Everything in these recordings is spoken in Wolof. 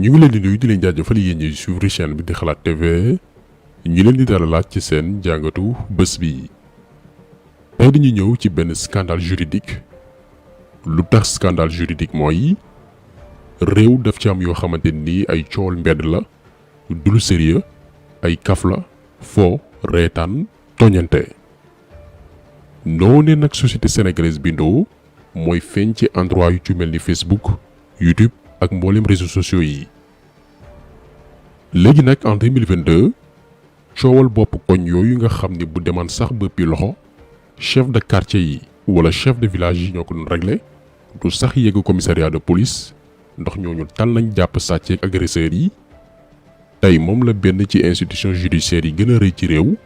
ñu ngi leen di nuyu di leen jaajëfal yéen ñi suivre chaîne bi di Xalaat TV ñu leen di dalalaat ci seen jàngatu bés bi. tey dañuy ñëw ci benn scandale juridique. lu tax scandale juridique mooy réew daf ci am yoo xamante ni ay coowal mbedd la du lu sérieux ay kaf la fo reetaan toñante. noonee nag société sénégalaise bindoo mooy feeñ ci endroit yu ci mel ni Facebook YouTube ak mboolem réseaux sociaux yi. léegi nag en 2022 coowal bopp koñ yooyu nga xam ni bu demaan sax bëppi loxo chef de quartier yi wala chef de village yi ñoo ko doon réglé du sax yegg commissariat de police ndax ñooñu tal nañ jàpp sàcc ak agresseurs yi. tey moom la benn ci institution judiciaire yi gën a rëy ci réew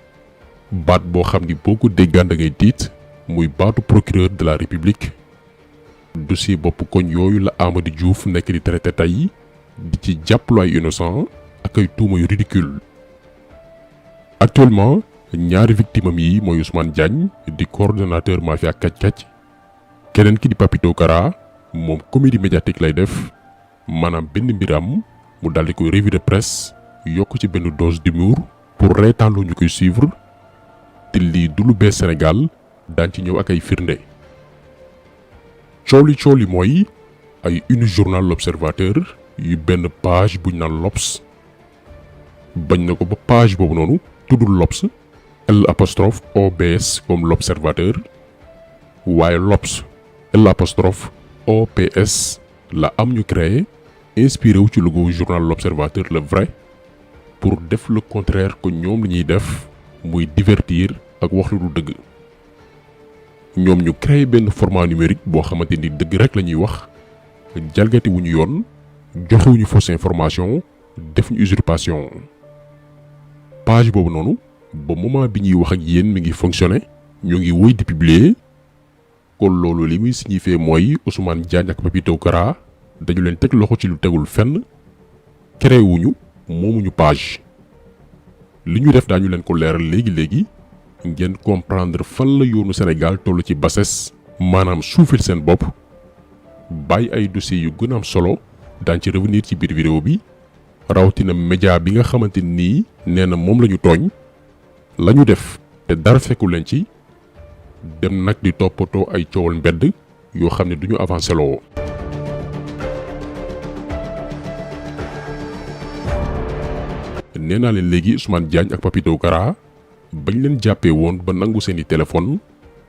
baat boo xam ni boo ko déggaan da ngay tiit muy baatu procureur de la république. dossier bopp koñ yooyu la Amady Diouf nekk di traité tey di ci jàppalu ay innocent ak ay tuuma yu ridicule. actuellement ñaari victime yi mooy Ousmane Diagne di coordonnateur mafia kàcc-kàcc keneen ki di Papito Kara moom comédie médiatique lay def maanaam benn mbiram mu daldi koy revue de presse yokk ci benn dose d'humour pour reetaanloo ñu koy suivre te lii du lu bees Sénégal daan ci ñëw ak ay firnde. coow li mooy ay une journal l'Observateur yu benn page buñ naan l'Obs bañ na ko ba page boobu noonu tuddul l'Obs L'_OBS comme l'Observateur waaye l'Obs L'_OPS la am ñu créé inspiré wu ci logo journal l'Observateur le vrai pour def le contraire que ñoom li ñuy def muy divertir ak wax lu du dëgg. ñoom ñu créé benn format numérique boo xamante ni dëgg rek la ñuy wax jalgati wu ñu yoon joxewuñu fausse information def ñu usurpation. page boobu noonu ba moment bi ñuy wax ak yéen mi ngi fonctionné ñu ngi wéy di publier kon loolu li muy signifié mooy Ousmane Diagne ak Papito Kara dañu leen teg loxo ci lu tegul fenn créé wuñu moomuñu page. li ñu def daañu leen ko leeral léegi ngeen comprendre fan la yoonu Sénégal toll ci bassesse maanaam suufil seen bopp bàyyi ay dossiers yu gën a am solo daañ ci revenir ci biir vidéo bi rawatina média bi nga xamante nii nee na moom la ñu tooñ la ñu def te dara fekkul leen ci dem nag di toppatoo ay coowal mbedd yoo xam ne du ñu avancé loo. nee naa leen léegi Ousmane Diagne ak Papito Kara bañ leen jàppee woon ba nangu seeni téléphone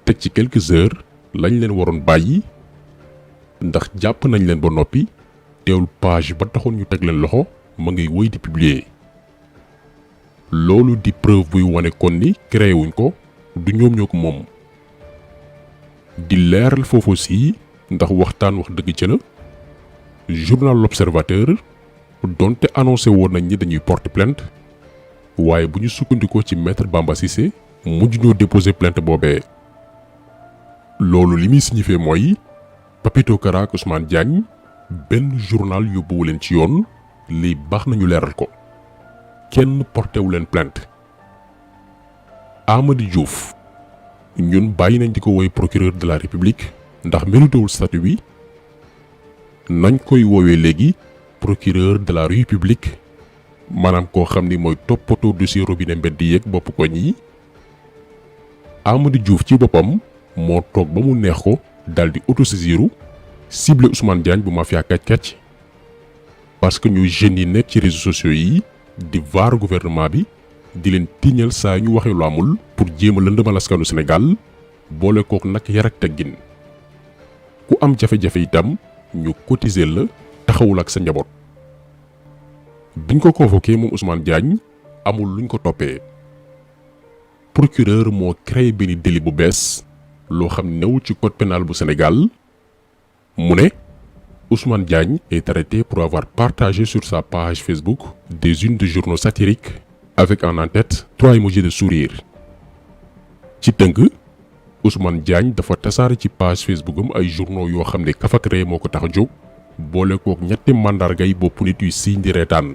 teg ci quelques heures lañ leen waroon bàyyi ndax jàpp nañ leen ba noppi teewul page ba taxoon ñu teg leen loxo ma ngay wéy di publier. loolu di preuve buy wane kon ni créé wuñ ko du ñoom ñoo ko moom. di leeral foofu aussi ndax waxtaan wax dëgg ca la journal l'Observateur donte annoncé woon nañ ni dañuy porter plainte waaye bu ñu sukkandikoo ci maître Bamba Cissé mujj ñoo déposer plainte boobee. loolu li muy signifié mooy Papito Kara ak Ousmane Diagne benn journal yóbbuwu leen ci yoon lii baax nañu leeral ko kenn porté wu leen plainte. Amady Diouf ñun bàyyi nañ di ko woy procureur de la république ndax méritewul statut bi nañ koy woowee léegi procureur de la république maanaam koo xam ni mooy toppatoo dossier robinet mbedd yeeg bopp koñ yi. Amady Diouf ci boppam moo toog ba mu neex ko daldi autosaisiru ciblé Ousmane Diagne bu mafia kàcc-kàcc parce que ñuy jeunes yi nekk ci réseaux sociaux yi di vaar gouvernement bi di leen tiiñal saa ñu waxee lu amul pour jéem a lëndëmal askanu Sénégal boole kook nag yar ak teggin ku am jafe-jafe itam ñu cotiser la taxawul ak sa njaboot. biñ ko convoqué moom Ousmane Diagne amul luñ ko toppee procureur moo créé benn délit bu bees loo xam ne newul ci code pénal bu Sénégal mu ne Ousmane Diagne est arrêté pour avoir partagé sur sa page Facebook des unes de journaux satiriques avec en tête 3 emojis de sourire. ci tënk Ousmane Diagne dafa tasaare ci page Facebook am ay journaux yoo xam ne kaf ak ree moo ko tax a jóg boole kook ñetti màndargay bopp nit yu siiñ di reetaan.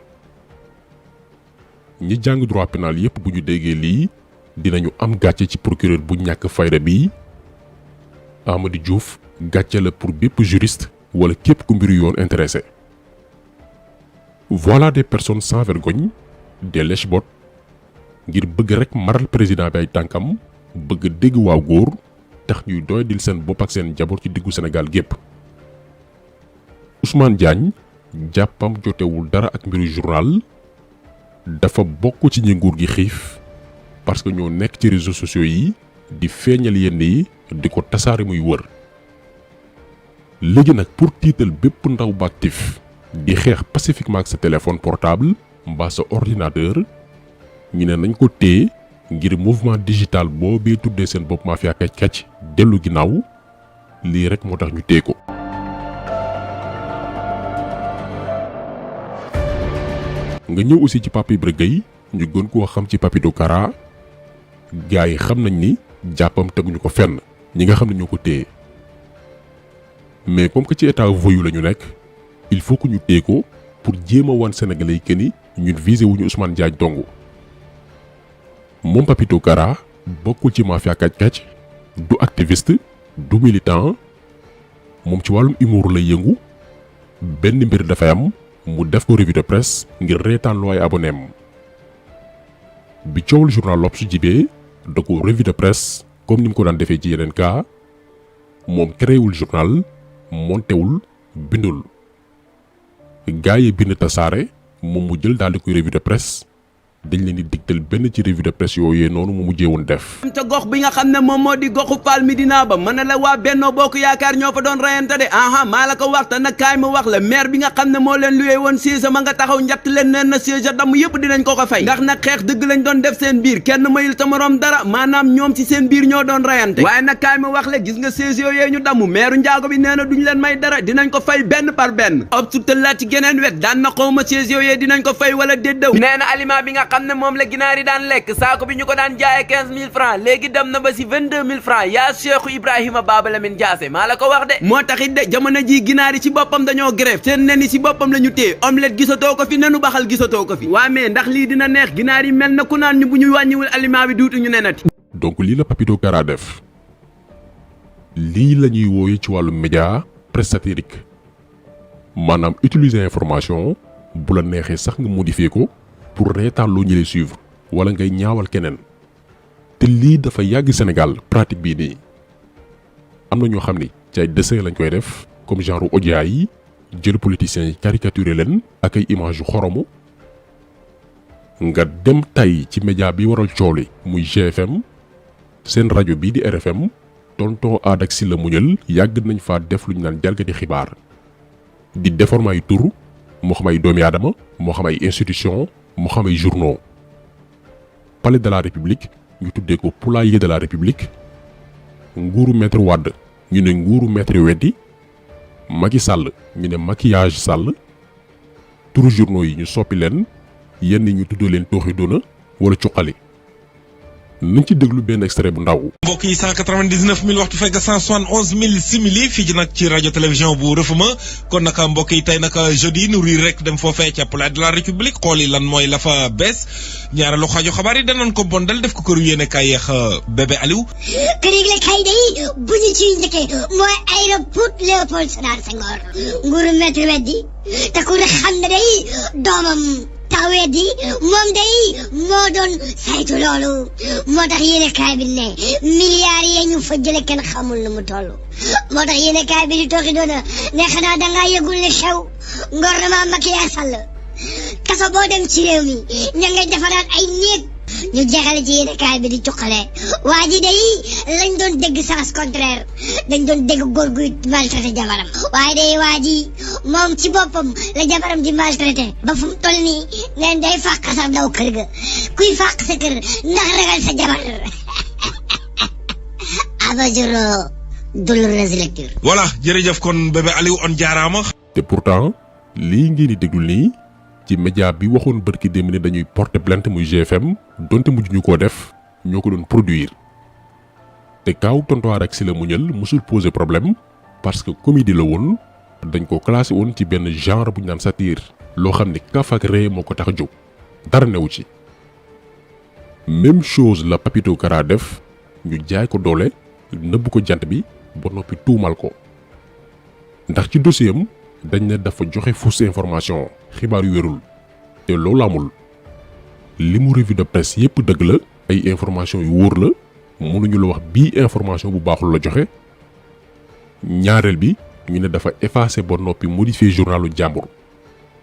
ñi jàng droit pénal yépp bu ñu déggee lii dinañu am gàcce ci procureur bu ñàkk fayda bi. Amady Diouf gàcce la pour bépp juriste wala képp ku mbiru yoon intéressé. Voilà des personnes sans vergogne, des lèche-bottes ngir bëgg rek maral président bi ay tànkam bëgg dégg waaw góor tax ñuy doy dil seen bopp ak seen jaboot ci diggu Sénégal gépp. Ousmane Diagne jàppam jotewul dara ak mbiru journal, dafa bokk ci ñi nguur gi xiif parce que ñoo nekk ci réseaux sociaux yi di feeñal yenn yi di ko tasaare muy wër. Léegi nag pour tiital bépp ndaw ba actif di xeex pacifiquement ak sa téléphone portable mbaa sa ordinateur, ñu ne nañ ko téye ngir mouvement digital boobee tuddee seen bopp mafia kàcc-kàcc dellu ginnaaw, lii rek moo tax ñu téye ko. nga ñëw aussi ci Pape Ibra Gueye ñu gën koo xam ci Papito Kara, gars yi xam nañ ni jàppam teguñu ko fenn, ñi nga xam ne ñoo ko téye. Mais comme que ci état voyou la ñu nekk, il faut que ñu téye ko pour jéem a wan Sénégalais yi que ni ñun visé wuñu Ousmane Diagne dong. moom Papito Kara bokkul ci mafia kàcc-kàcc, du activiste, du militant, moom ci wàllum humour lay yëngu. benn mbir dafay am mu def ko revue de presse ngir reetaan loo ay abonnéem. bi coowul journal L'Obs su jibee da ko revue de presse comme ni mu ko daan defee ci yeneen cas. moom créewul journal, montewul, bindul. gaa yi bind tasaare moom mu jël daal di koy revue de presse. dañ leen di digtal benn ci revue de presse yooyee noonu mu mujjee woon def. ca gox bi nga xam ne moom moo di goxu Fall Médina ba mën na la waa Benno Bokk Yaakaar ñoo fa doon rayante de maa la ko wax te nag kaay ma wax la maire bi nga xam ne moo leen luwee woon siège ma nga taxaw njatt leen neen na siège damm yëpp dinañ ko ko fay ndax nag xeex dëgg lañ doon def seen biir kenn mayul sa morom dara maanaam ñoom ci seen biir ñoo doon rayante waaye nag kaay ma wax la gis nga siège yooyee ñu damm maire njaago bi nee na duñ leen may dara dinañ ko fay benn par benn obsutal la ci geneen wet daan na xawma siège yooyee dinañ ko fay wala déddaw nee na aliment bi nga xam ne moom la ginaar yi daan lekk saako bi ñu ko daan jaayee 15000 francs léegi dem na ba si 22000 francs yaa Cheikh Ibrahima Baba Lamine Diassé maa la ko wax de moo taxit de jamono ji ginaar yi ci boppam dañoo grève seen nen yi ci boppam la ñu téye omelette gisatoo ko fi nenu baxal gisatoo ko fi waa mais ndax lii dina neex ginaar yi mel na ku naan ñu bu ñu wàññiwul aliment bi duutu ñu nenati. donc lii la Papito Kara def lii la ñuy wooye ci wàllu média presse satirique maanaam utiliser information bu la neexee sax nga modifier ko pour reetaan loo ñu lay suivre wala ngay ñaawal keneen. te lii dafa yàgg Sénégal pratique bii nii am na ñoo xam ni ci ay dessin lañ koy def comme genre audio yi jël politiciens yi caricaturé leen ak ay image yu xoromu. nga dem tay ci média bi waral coow li muy GFM seen rajo bii di RFM tonton Aada ak Sylla Muñal yàgg nañ faa def lu ñu naan jalgati xibaar di déformer ay tur moo xam ay doomi aadama moo xam ay institution moo xam ay journaux. palais de la république ñu tuddee ko poulailler de la république, nguuru maître Wade ñu ne nguuru maître Weddi, Macky Sall ñu ne maquillage Sall, turu journaux yi ñu soppi leen yenn ñu tuddee leen tooxi doona wala cuqali. nañ ci déglu benn extrait bu ndaw. mbokk yi 199000 waxtu fekk 171000 simili fii ci nag ci rajo télévision bu Rëfuma kon nag mbokk yi tey nag jeudi nu riir rek dem foofee ca palais de la république xool yi lan mooy la fa bees ñaareelu xaaju xabaar yi danañ ko bondal def ko këru yéene kaay yeex bébé Aliou. kër yi la kay day bu ñu ciy njëkkee mooy aéroport Léopold Sédar Senghor nguuru maître Weddi te ku ne xam ne day doomam tawee di moom day moo doon saytu loolu moo tax yéene kaay bi ne milliards yi ñu fa jële kenn xamul nu mu toll moo tax yéene kaay bi di tooxi doona ne xanaa dangaa yëgul ne xew gouvernement Macky Sall kaso boo dem ci réew mi ña ngay defaraat ay néeg ñu jeexale ci yéene kaay bi di cuqale waa ji day lañ doon dégg sens contraire dañ doon dégg góor guy maltraité jabaram waaye day waa ji moom ci boppam la jabaram di maltraité ba fu mu toll nii neen day fàq sa daw kër ga kuy fàq sa kër ndax ragal sa jabar abajoro douloureuse lecture. voilà jërëjëf kon bébé Aliou on jaaraama. te pourtant lii ngeen di déglu nii ci média bi waxoon bërki démb ne dañuy porter plainte muy GFM donte mujj ñu koo def ñoo ko doon produire te kaaw tonton Aada ak Sylla Muñal musul poser problème parce que comédie la woon dañ ko classé woon ci benn genre bu ñu naan satire loo xam ne kaf ak ree moo ko tax a jóg dara newu ci. même chose la Papito Kara def ñu jaay ko doole nëbb ko jant bi ba noppi tuumal ko ndax ci dossier am dañ ne dafa joxe fausse information xibaar yu wérul te loolu amul li mu revue de presse yépp dëgg la ay information yu wóor la mënuñu la wax bii information bu baaxul la joxe ñaareel bi ñu ne dafa effacé ba noppi modifier journalu jàmbur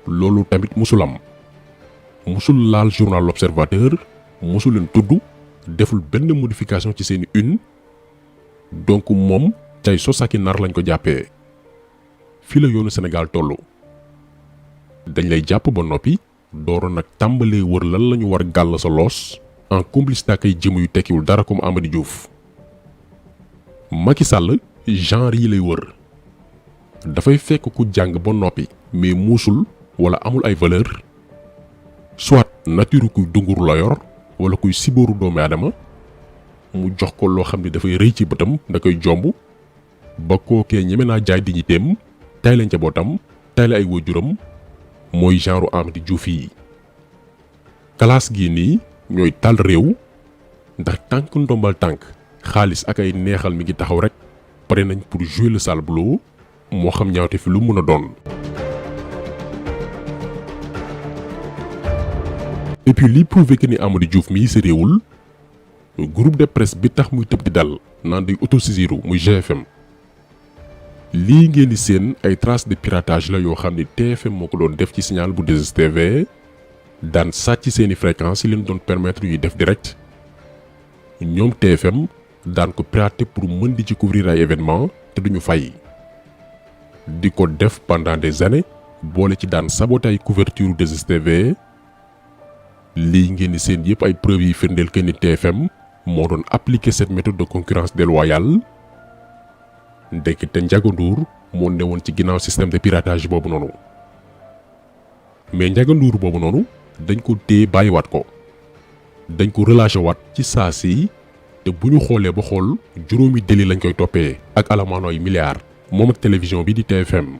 loolu tamit musul am musul laal journal L'Observateur musul leen tudd deful benn modification ci seeni une donc moom cay sosaki nar lañ ko jàppee fii la yoonu Sénégal tollu dañ lay jàpp ba noppi dooro nag tàmbalee wër lan lañu war gàll sa loos en complicité ak ay jëm yu tekkiwul dara comme Amady Diouf Macky Sall genre yi lay wër dafay fekk ku jàng ba noppi mais muusul wala amul ay valeur soit nature kuy dunguru la yor wala kuy sibooru doomu aadama mu jox ko loo xam ne dafay rëy ci bëtam da koy jomb ba kookee ñeme naa jaay dignitéem tay la njabootam tay la ay waajuram mooy genre Amady Diouf yi classe gii nii ñooy tal réew ndax tànk ndombal tànk xaalis ak ay neexal mi ngi taxaw rek pare nañ pour jouer le sale boulot moo xam ñaawte fi lu mën a doon. et puis li prouvé que ni Amady Diouf mii si réewul groupe de presse bi tax muy tëb di dal naan day autosaisiru muy GFM lii ngeen di seen ay traces de piratage la yoo xam ne TFM moo ko doon def ci signal bu 2STV daan sàcc seeni fréquences yi leen doon permettre ñuy def direct ñoom TFM daan ko pirater pour mën di ci couvrir ay événements te duñu fay di ko def pendant des années boole ci daan saboter ay couverture 2STV lii ngeen di seen yëpp ay preuves yi firndeel que ni TFM moo doon appliquer cette méthode de concurrence déloyale ndekete Ndiaga Ndour moo newoon ci ginnaaw système de piratage boobu noonu mais Ndiaga Ndour boobu noonu dañ ko téye bàyyiwaat ko dañ ko relâché waat ci saa si te bu ñu xoolee ba xool juróomi délit lañ koy toppee ak alamaano ay milliards moom ak télévision bi di TFM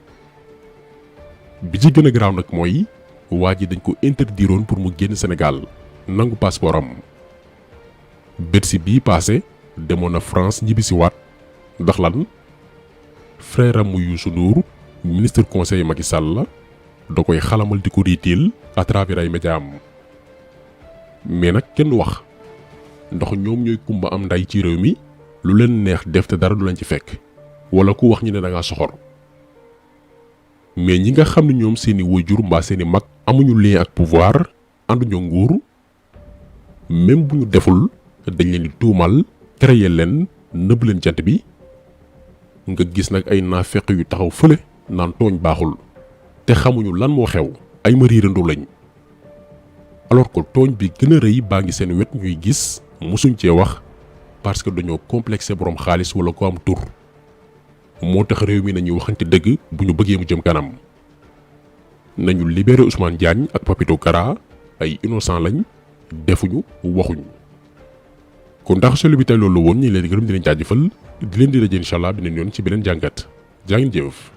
bi ci gën a garaaw nag mooy waa ji dañ ko interdiroon pour mu génn Sénégal nangu passeport am Bercy bii passé demoon na France ñibbisi waat ndax lan frère am mu Youssou Ndour ministre conseil Macky Sall la da koy xalamal di ko riitil à travers ay médias am mais nag kenn wax ndax ñoom ñooy kumba am nday ci réew mi lu leen neex def te dara du leen ci fekk wala ku wax ñu ne da ngaa soxor mais ñi nga xam ne ñoom seeni waajur mbaa seeni mag amuñu lien ak pouvoir ànduñoo nguur même bu ñu deful dañ leen di tuumal créer leen nëbb leen jant bi nga gis nag ay naafeq yu taxaw fële naan tooñ baaxul te xamuñu lan moo xew ay ma riirandoo lañ alors que tooñ bi gën a rëy baa ngi seen wet ñuy gis musuñ cee wax parce que dañoo complexé boroom xaalis wala ko am tur moo tax réew mi nañuy waxante dëgg bu ñu bëggee mu jëm kanam nañu libéré Ousmane Diagne ak Papito Kara ay innocent lañ defuñu waxuñ kon ndax solo bi tey loolu woon ñu leen di gërëm di leen jaajëfal di leen di daje incha allah beneen yoon ci beneen jàngat jaa ngeen jëf.